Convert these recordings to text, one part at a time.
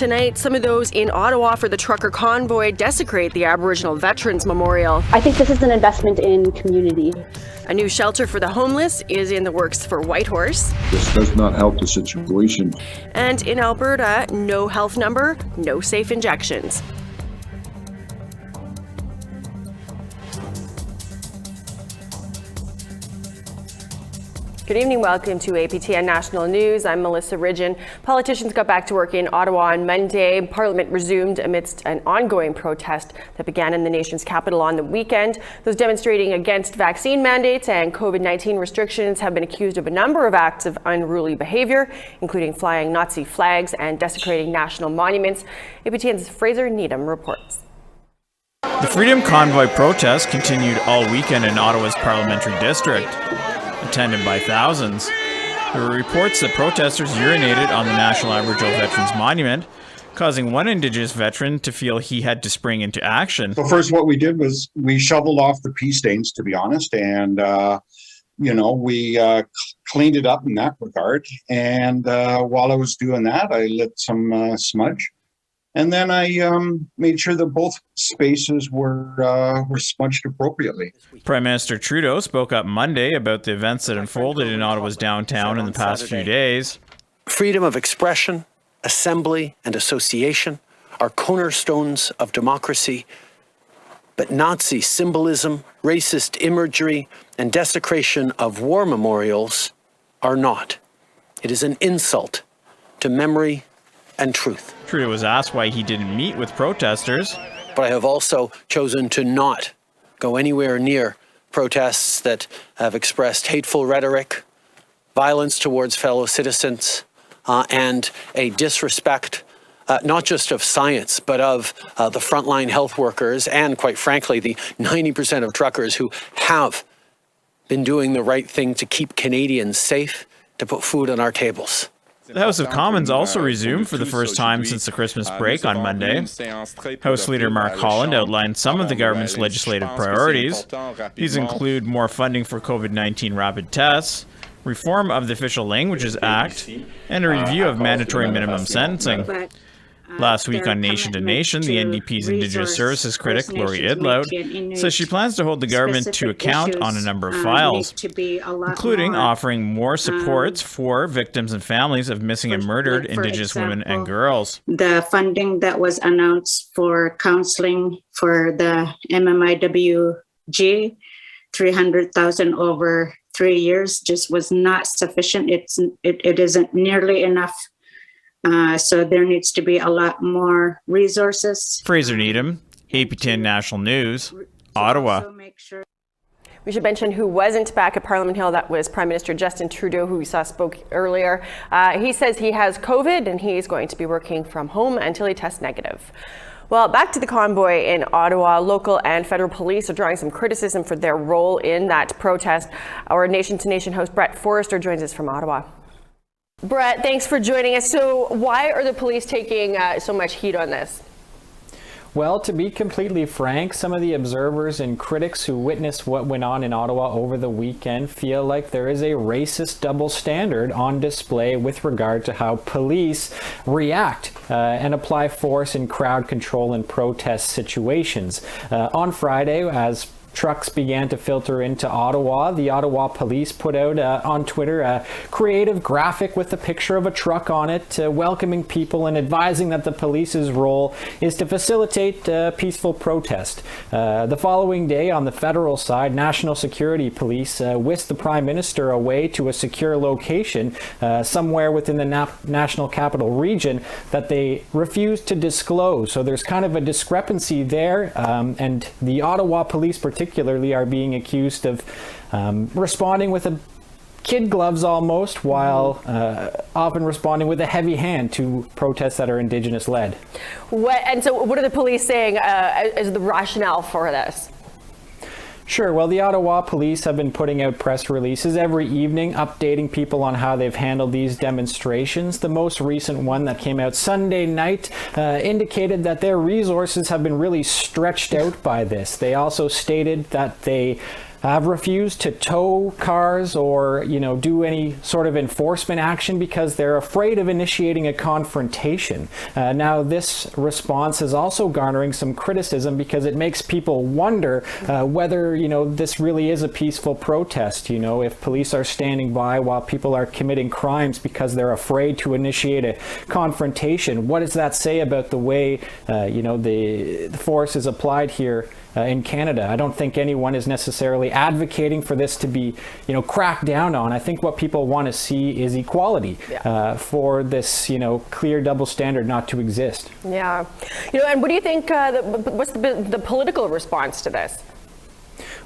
tonight. Some of those in Ottawa for the trucker convoy desecrate the Aboriginal Veterans Memorial. I think this is an investment in community. A new shelter for the homeless is in the works for Whitehorse. This does not help the situation. And in Alberta, no health number, no safe injections. Good evening, welcome to APTN National News. I'm Melissa Ridgen. Politicians got back to work in Ottawa on Monday. Parliament resumed amidst an ongoing protest that began in the nation's capital on the weekend. Those demonstrating against vaccine mandates and COVID-19 restrictions have been accused of a number of acts of unruly behavior, including flying Nazi flags and desecrating national monuments. APTN's Fraser Needham reports. The Freedom Convoy protest continued all weekend in Ottawa's parliamentary district, attended by thousands. There were reports that protesters urinated on the National Aboriginal Veterans Monument, causing one Indigenous veteran to feel he had to spring into action. So first what we did was we shoveled off the pee stains, to be honest, and we cleaned it up in that regard. And while I was doing that, I lit some smudge. And then I made sure that both spaces were smudged appropriately. Prime Minister Trudeau spoke up Monday about the events that unfolded in Ottawa's downtown in the past few days. Freedom of expression, assembly, and association are cornerstones of democracy, but Nazi symbolism, racist imagery, and desecration of war memorials are not. It is an insult to memory and truth. Trudeau was asked why he didn't meet with protesters. But I have also chosen to not go anywhere near protests that have expressed hateful rhetoric, violence towards fellow citizens, and a disrespect not just of science, but of the frontline health workers and, quite frankly, the 90% of truckers who have been doing the right thing to keep Canadians safe, to put food on our tables. The House of Commons also resumed for the first time since the Christmas break on Monday. House Leader Mark Holland outlined some of the government's legislative priorities. These include more funding for COVID-19 rapid tests, reform of the Official Languages Act, and a review of mandatory minimum sentencing. Last week on Nation to Nation, the NDP's Indigenous Services critic, Lori Idlout, says she plans to hold the government to account on a number of files, including offering more supports for victims and families of missing and murdered Indigenous women and girls. The funding that was announced for counseling for the MMIWG, $300,000 over 3 years, just was not sufficient. It isn't nearly enough. So there needs to be a lot more resources. Fraser Needham, APTN National News, Ottawa. We should mention who wasn't back at Parliament Hill. That was Prime Minister Justin Trudeau, who we saw spoke earlier. He says he has COVID and he's going to be working from home until he tests negative. Well, back to the convoy in Ottawa. Local and federal police are drawing some criticism for their role in that protest. Our Nation to Nation host Brett Forrester joins us from Ottawa. Brett, thanks for joining us. So why are the police taking so much heat on this? Well, to be completely frank, some of the observers and critics who witnessed what went on in Ottawa over the weekend feel like there is a racist double standard on display with regard to how police react and apply force in crowd control and protest situations. On Friday, as trucks began to filter into Ottawa, the Ottawa police put out on Twitter a creative graphic with a picture of a truck on it, welcoming people and advising that the police's role is to facilitate peaceful protest. The following day, on the federal side, National Security Police whisked the Prime Minister away to a secure location somewhere within the National Capital Region that they refused to disclose. So there's kind of a discrepancy there, and the Ottawa police particularly are being accused of responding with a kid gloves almost, while often responding with a heavy hand to protests that are Indigenous led. So what are the police saying as the rationale for this? Sure. Well, the Ottawa police have been putting out press releases every evening, updating people on how they've handled these demonstrations. The most recent one that came out Sunday night indicated that their resources have been really stretched out by this. They also stated that they have refused to tow cars or, do any sort of enforcement action because they're afraid of initiating a confrontation. Now, this response is also garnering some criticism because it makes people wonder whether, this really is a peaceful protest. If police are standing by while people are committing crimes because they're afraid to initiate a confrontation, what does that say about the way, the force is applied here in Canada? I don't think anyone is necessarily advocating for this to be, cracked down on. I think what people want to see is equality for this, clear double standard not to exist. Yeah. And what do you think, what's the political response to this?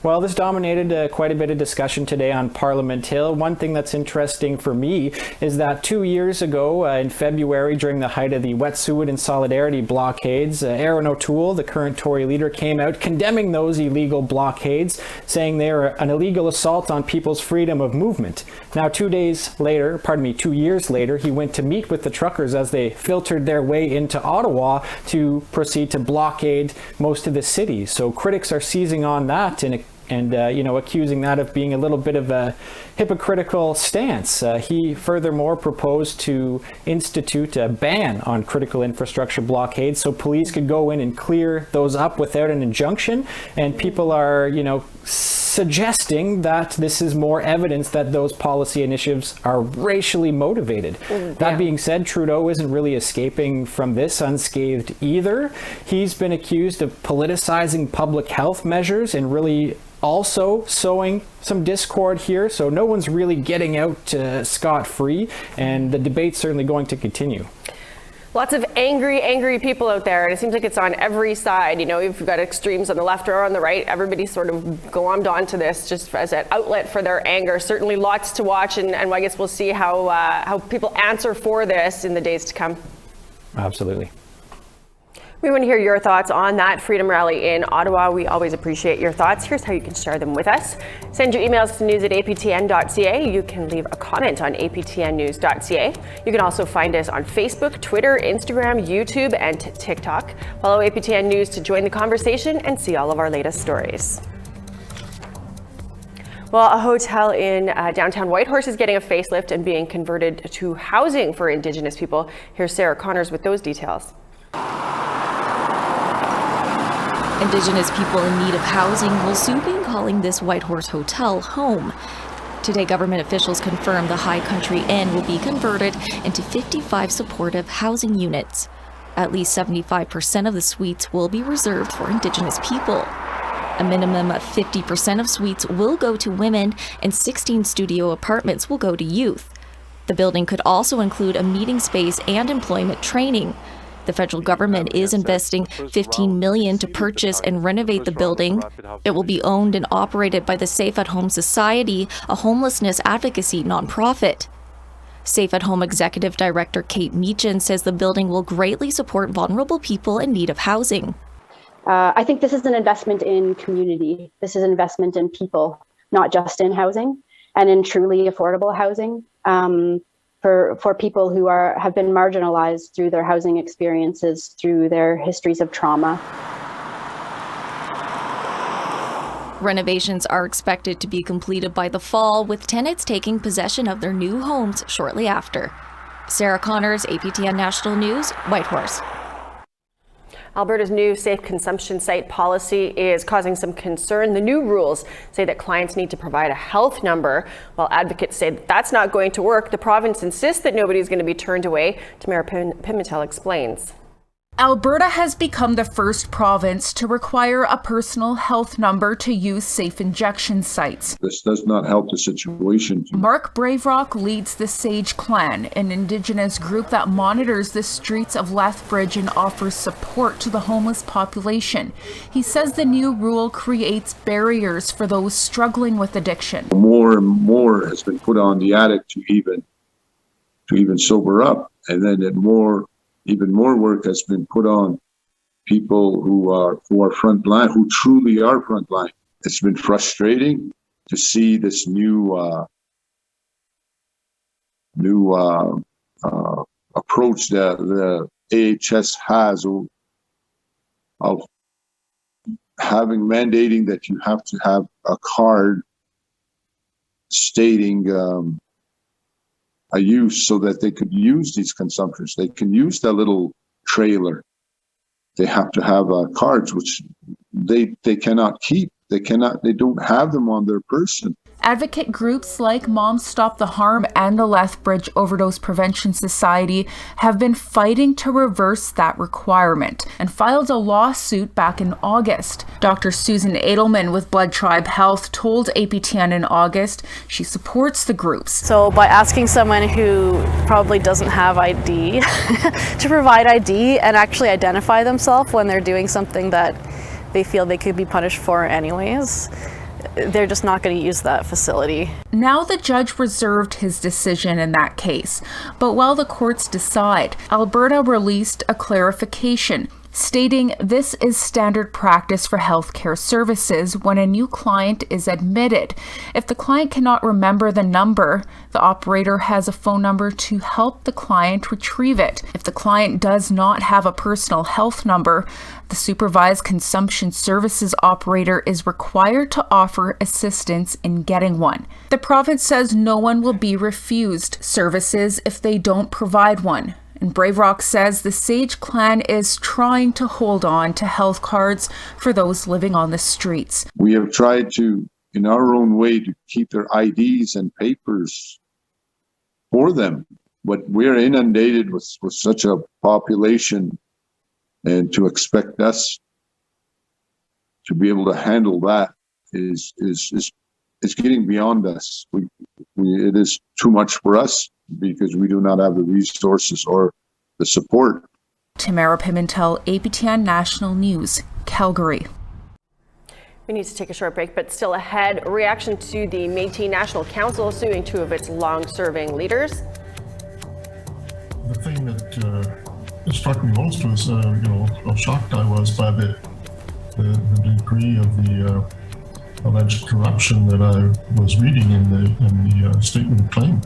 Well, this dominated quite a bit of discussion today on Parliament Hill. One thing that's interesting for me is that 2 years ago in February, during the height of the Wet'suwet'en and Solidarity blockades, Erin O'Toole, the current Tory leader, came out condemning those illegal blockades, saying they are an illegal assault on people's freedom of movement. Now, 2 years later, he went to meet with the truckers as they filtered their way into Ottawa to proceed to blockade most of the city. So critics are seizing on that and accusing that of being a little bit of a hypocritical stance. He furthermore proposed to institute a ban on critical infrastructure blockades so police could go in and clear those up without an injunction. And people are, suggesting that this is more evidence that those policy initiatives are racially motivated. That being said, Trudeau isn't really escaping from this unscathed either. He's been accused of politicizing public health measures and really also sowing some discord here. So no one's really getting out scot-free, and the debate's certainly going to continue. Lots of angry people out there, and it seems like it's on every side. You've got extremes on the left or on the right. Everybody's sort of glommed onto this just as an outlet for their anger. Certainly lots to watch, and I guess we'll see how people answer for this in the days to come. Absolutely. We want to hear your thoughts on that Freedom Rally in Ottawa. We always appreciate your thoughts. Here's how you can share them with us. Send your emails to news@aptn.ca. You can leave a comment on aptnnews.ca. You can also find us on Facebook, Twitter, Instagram, YouTube, and TikTok. Follow APTN News to join the conversation and see all of our latest stories. Well, a hotel in downtown Whitehorse is getting a facelift and being converted to housing for Indigenous people. Here's Sarah Connors with those details. Indigenous people in need of housing will soon be calling this Whitehorse hotel home. Today, government officials confirmed the High Country Inn will be converted into 55 supportive housing units. At least 75% of the suites will be reserved for Indigenous people. A minimum of 50% of suites will go to women, and 16 studio apartments will go to youth. The building could also include a meeting space and employment training. The federal government is investing $15 million to purchase and renovate the building. It will be owned and operated by the Safe at Home Society, a homelessness advocacy nonprofit. Safe at Home Executive Director Kate Meechan says the building will greatly support vulnerable people in need of housing. I think this is an investment in community. This is an investment in people, not just in housing, and in truly affordable housing. For people who have been marginalized through their housing experiences, through their histories of trauma. Renovations are expected to be completed by the fall, with tenants taking possession of their new homes shortly after. Sarah Connors, APTN National News, Whitehorse. Alberta's new safe consumption site policy is causing some concern. The new rules say that clients need to provide a health number. While advocates say that that's not going to work, the province insists that nobody's going to be turned away. Tamara Pimentel explains. Alberta has become the first province to require a personal health number to use safe injection sites. This does not help the situation. Mark Braverock leads the Sage Clan, an Indigenous group that monitors the streets of Lethbridge and offers support to the homeless population. He says the new rule creates barriers for those struggling with addiction. More and more has been put on the addict to even sober up, and then even more work has been put on people who are frontline, who truly are frontline. It's been frustrating to see this new approach that the AHS has of mandating that you have to have a card stating a use so that they could use these consumptors. They can use that little trailer. They have to have cards, which they cannot keep. They don't have them on their person. Advocate groups like Moms Stop the Harm and the Lethbridge Overdose Prevention Society have been fighting to reverse that requirement and filed a lawsuit back in August. Dr. Susan Edelman with Blood Tribe Health told APTN in August she supports the groups. So by asking someone who probably doesn't have ID to provide ID and actually identify themselves when they're doing something that they feel they could be punished for anyways, they're just not going to use that facility. Now the judge reserved his decision in that case, but while the courts decide, Alberta released a clarification stating this is standard practice for healthcare services when a new client is admitted. If the client cannot remember the number, the operator has a phone number to help the client retrieve it. If the client does not have a personal health number, the supervised consumption services operator is required to offer assistance in getting one. The province says no one will be refused services if they don't provide one. And Brave Rock says the Sage clan is trying to hold on to health cards for those living on the streets. We have tried to, in our own way, to keep their IDs and papers for them. But we're inundated with such a population, and to expect us to be able to handle that is getting beyond us. It is too much for us, because we do not have the resources or the support. Tamara Pimentel, APTN National News, Calgary. We need to take a short break, but still ahead, reaction to the Metis National Council suing two of its long-serving leaders. The thing that struck me most was, how shocked I was by the degree of the alleged corruption that I was reading in the statement of claim.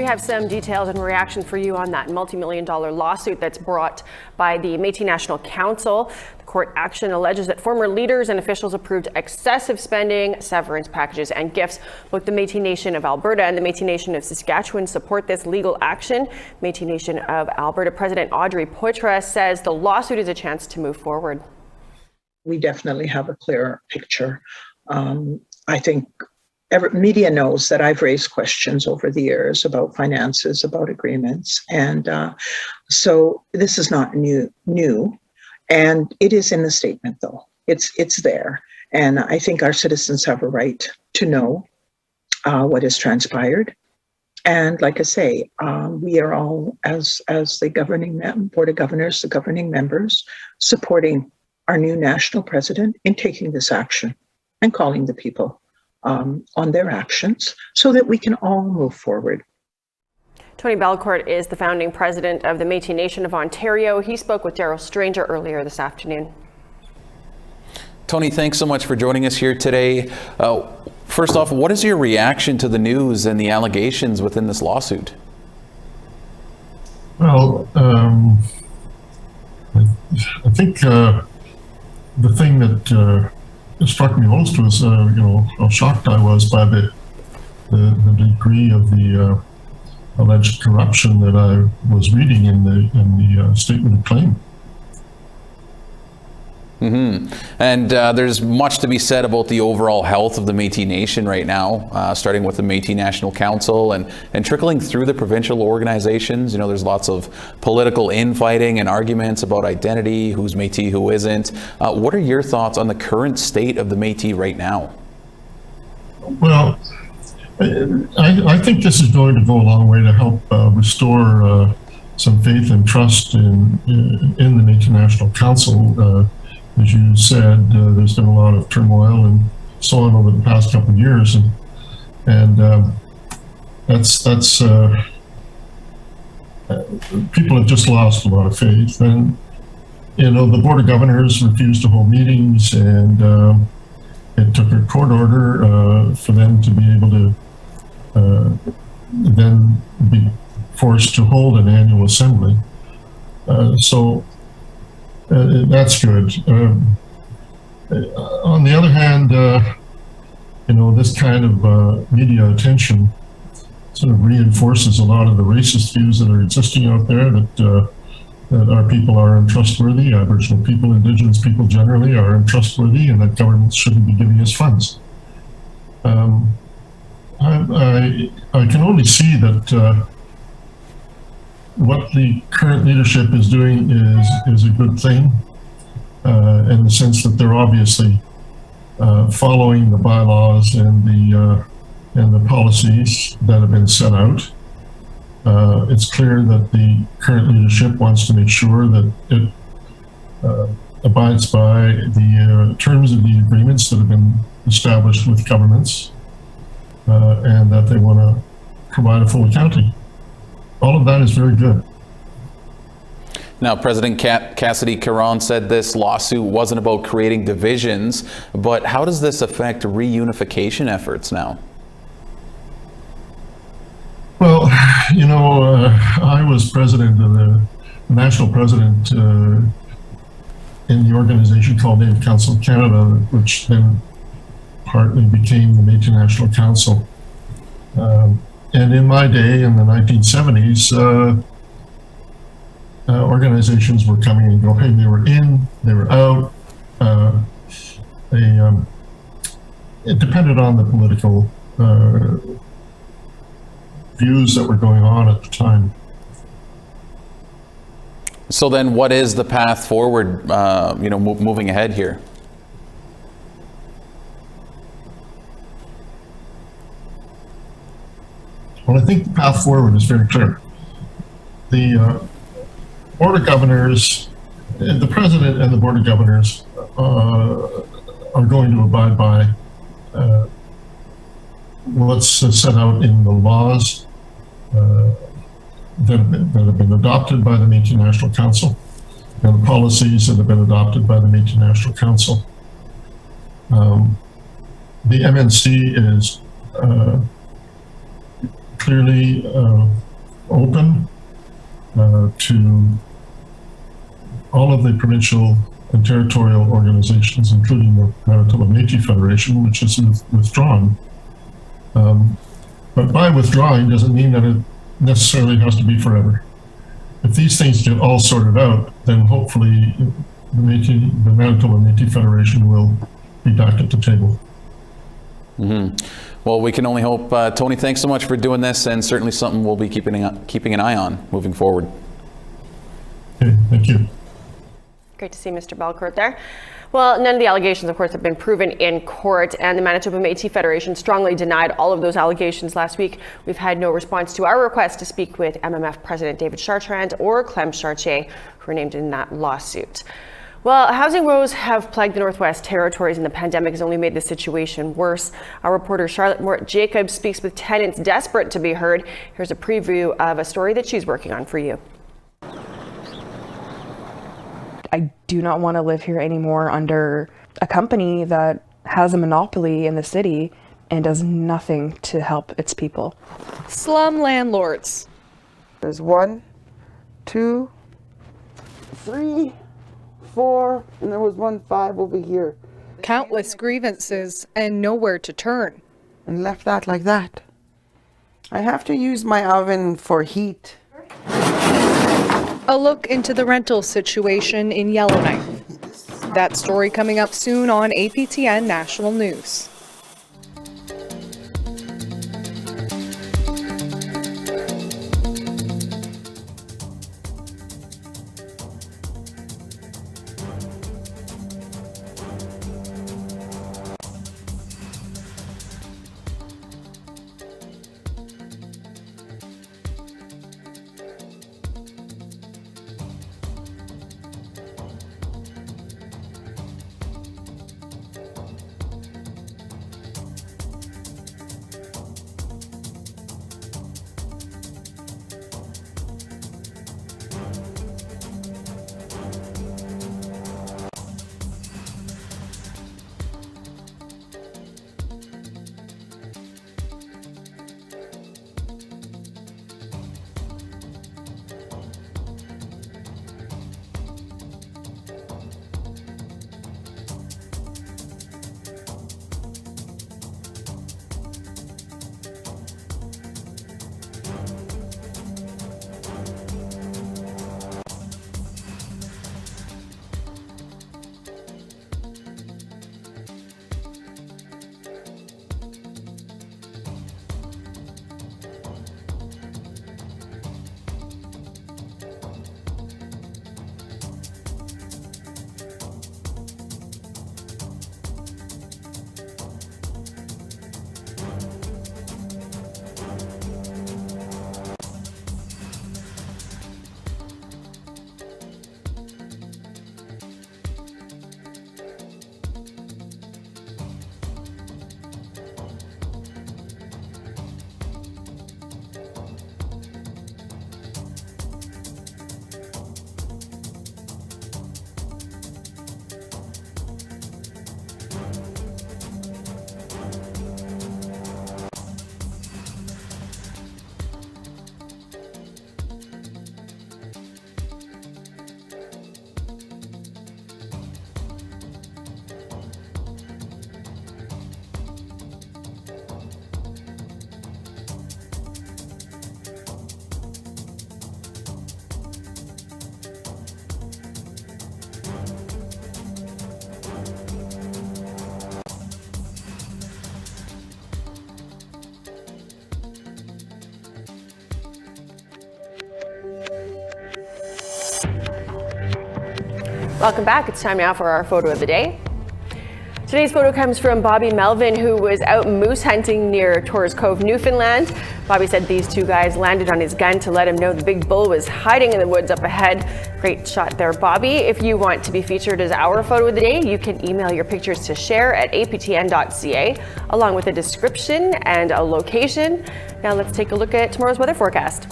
have some details and reaction for you on that multi-million-dollar lawsuit that's brought by the Métis National Council. The court action alleges that former leaders and officials approved excessive spending, severance packages, and gifts. Both the Métis Nation of Alberta and the Métis Nation of Saskatchewan support this legal action. Métis Nation of Alberta President Audrey Poitras says the lawsuit is a chance to move forward. We definitely have a clearer picture. I think media knows that I've raised questions over the years about finances, about agreements, and so this is not new, and it is in the statement though. It's there, and I think our citizens have a right to know what has transpired. And like I say, we are all, as the governing Board of Governors, the governing members, supporting our new national president in taking this action and calling the people on their actions so that we can all move forward. Tony Belcourt is the founding president of the Métis Nation of Ontario. He spoke with Daryl Stranger earlier this afternoon. Tony, thanks so much for joining us here today. First off, what is your reaction to the news and the allegations within this lawsuit? Well, I think the thing that struck me most was, how shocked I was by the degree of the alleged corruption that I was reading in the statement of claim. And there's much to be said about the overall health of the Métis Nation right now, starting with the Métis National Council and trickling through the provincial organizations. You know, there's lots of political infighting and arguments about identity, who's Métis, who isn't. What are your thoughts on the current state of the Métis right now? Well, I think this is going to go a long way to help restore some faith and trust in the Métis National Council. As you said, there's been a lot of turmoil and so on over the past couple of years, and that's people have just lost a lot of faith. And the Board of Governors refused to hold meetings, and it took a court order for them to be able to then be forced to hold an annual assembly. So that's good. On the other hand, this kind of media attention sort of reinforces a lot of the racist views that are existing out there, that our people are untrustworthy, Aboriginal people, Indigenous people generally are untrustworthy, and that governments shouldn't be giving us funds. I can only see that what the current leadership is doing is a good thing, in the sense that they're obviously following the bylaws and the policies that have been set out. It's clear that the current leadership wants to make sure that it abides by the terms of the agreements that have been established with governments, and that they want to provide a full accounting. All of that is very good. Now, President Cassidy Caron said this lawsuit wasn't about creating divisions, but how does this affect reunification efforts now? Well, I was president of the national president in the organization called Native Council of Canada, which then partly became the Métis National Council. And in my day, in the 1970s, organizations were coming and going. They were in, they were out. It depended on the political views that were going on at the time. So then what is the path forward, moving ahead here? Well, I think the path forward is very clear. The Board of Governors, the President and the Board of Governors are going to abide by what's set out in the laws that have been adopted by the Métis National Council, and the policies that have been adopted by the Métis National Council. The MNC is clearly open to all of the provincial and territorial organizations, including the Manitoba Métis Federation, which is withdrawn. But by withdrawing doesn't mean that it necessarily has to be forever. If these things get all sorted out, then hopefully the Manitoba Métis Federation will be back at the table. Mm-hmm. Well, we can only hope. Tony, thanks so much for doing this, and certainly something we'll be keeping an eye on moving forward. Okay, thank you. Great to see Mr. Belcourt there. Well, none of the allegations, of course, have been proven in court, and the Manitoba Métis Federation strongly denied all of those allegations last week. We've had no response to our request to speak with MMF President David Chartrand or Clem Chartier, who are named in that lawsuit. Well, housing woes have plagued the Northwest Territories, and the pandemic has only made the situation worse. Our reporter Charlotte Mort-Jacobs speaks with tenants desperate to be heard. Here's a preview of a story that she's working on for you. I do not want to live here anymore under a company that has a monopoly in the city and does nothing to help its people. Slum landlords. There's 1, 2, 3, 4, and there was 1 5 over here. Countless grievances and nowhere to turn. And left that like that. I have to use my oven for heat. A look into the rental situation in Yellowknife. That story coming up soon on APTN National News. Welcome back. It's time now for our photo of the day. Today's photo comes from Bobby Melvin, who was out moose hunting near Torres Cove, Newfoundland. Bobby said these two guys landed on his gun to let him know the big bull was hiding in the woods up ahead. Great shot there, Bobby. If you want to be featured as our photo of the day, you can email your pictures to share@aptn.ca, along with a description and a location. Now let's take a look at tomorrow's weather forecast.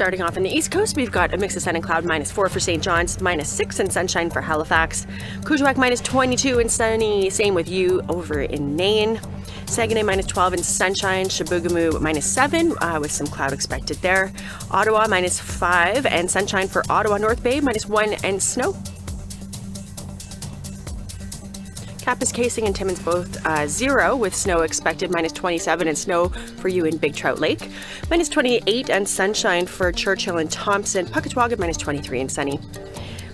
Starting off on the East Coast, we've got a mix of sun and cloud, -4 for St. John's, -6 and sunshine for Halifax. Kuujjuaq -22 and sunny, same with you over in Nain. Saguenay -12 and sunshine, Chibougamau -7 with some cloud expected there. Ottawa -5 and sunshine for Ottawa North Bay, -1 and snow. Kapuskasing and Timmins both 0 with snow expected, -27 and snow for you in Big Trout Lake. -28 and sunshine for Churchill and Thompson. Pucketwaga -23 and sunny.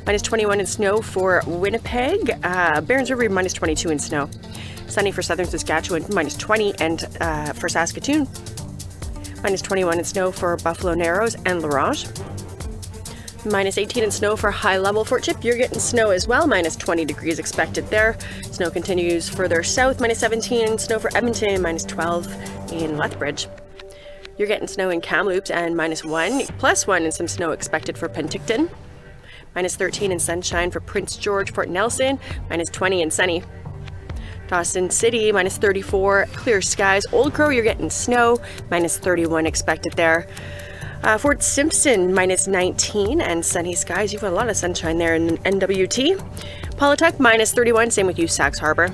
-21 and snow for Winnipeg. Barons River -22 and snow. Sunny for southern Saskatchewan, -20 and for Saskatoon. -21 and snow for Buffalo Narrows and La Ronge. -18 and snow for high level Fort Chip. You're getting snow as well, -20 degrees expected there. Snow continues further south, -17 and snow for Edmonton, -12 in Lethbridge. You're getting snow in Kamloops and -1, +1 and some snow expected for Penticton. -13 and sunshine for Prince George, Port Nelson, -20 and sunny. Dawson City, -34, clear skies. Old Crow, you're getting snow, -31 expected there. Fort Simpson, -19 and sunny skies. You've got a lot of sunshine there in NWT. Paulatuck, -31, same with you, Sax Harbor.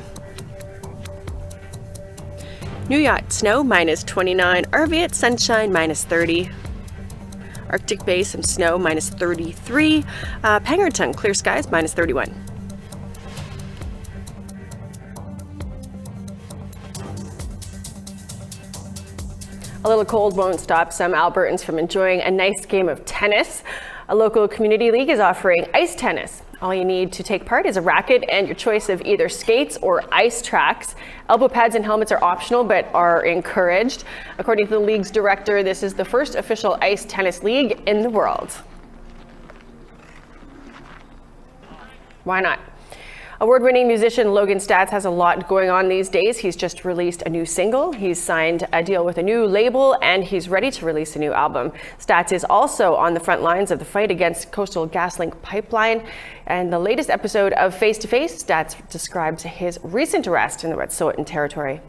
New Yacht, snow, -29. Arviat, sunshine, -30. Arctic Bay, some snow, -33. Pangerton, clear skies, -31. A little cold won't stop some Albertans from enjoying a nice game of tennis. A local community league is offering ice tennis. All you need to take part is a racket and your choice of either skates or ice tracks. Elbow pads and helmets are optional but are encouraged. According to the league's director, this is the first official ice tennis league in the world. Why not? Award-winning musician Logan Stats has a lot going on these days. He's just released a new single, he's signed a deal with a new label, and he's ready to release a new album. Stats is also on the front lines of the fight against Coastal GasLink pipeline. And the latest episode of Face to Face, Stats describes his recent arrest in the Wet'suwet'en territory.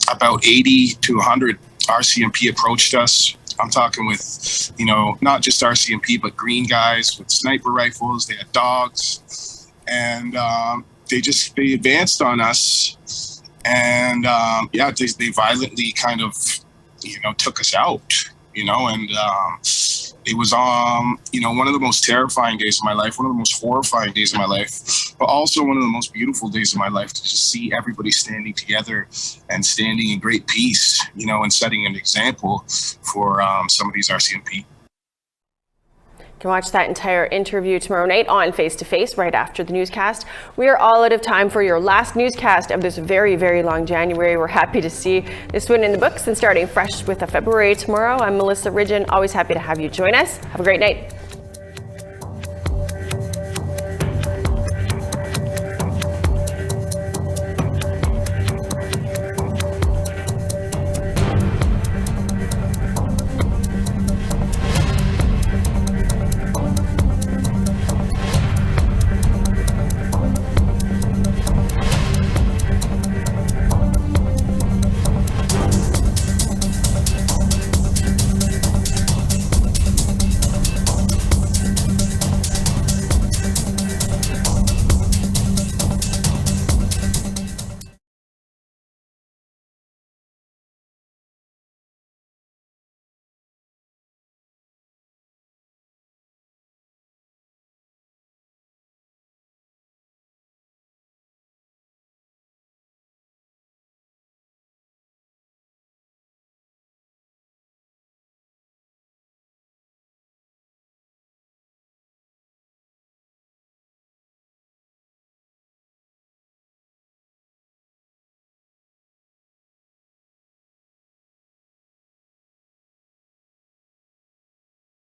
About 80 to 100 RCMP approached us. I'm talking with, not just RCMP, but green guys with sniper rifles. They had dogs. And they advanced on us, and they violently kind of took us out, and it was one of the most terrifying days of my life, one of the most horrifying days of my life, but also one of the most beautiful days of my life, to just see everybody standing together and standing in great peace, and setting an example for some of these RCMP. You can watch that entire interview tomorrow night on Face to Face right after the newscast. We are all out of time for your last newscast of this very, very long January. We're happy to see this one in the books and starting fresh with a February tomorrow. I'm Melissa Ridgen, always happy to have you join us. Have a great night.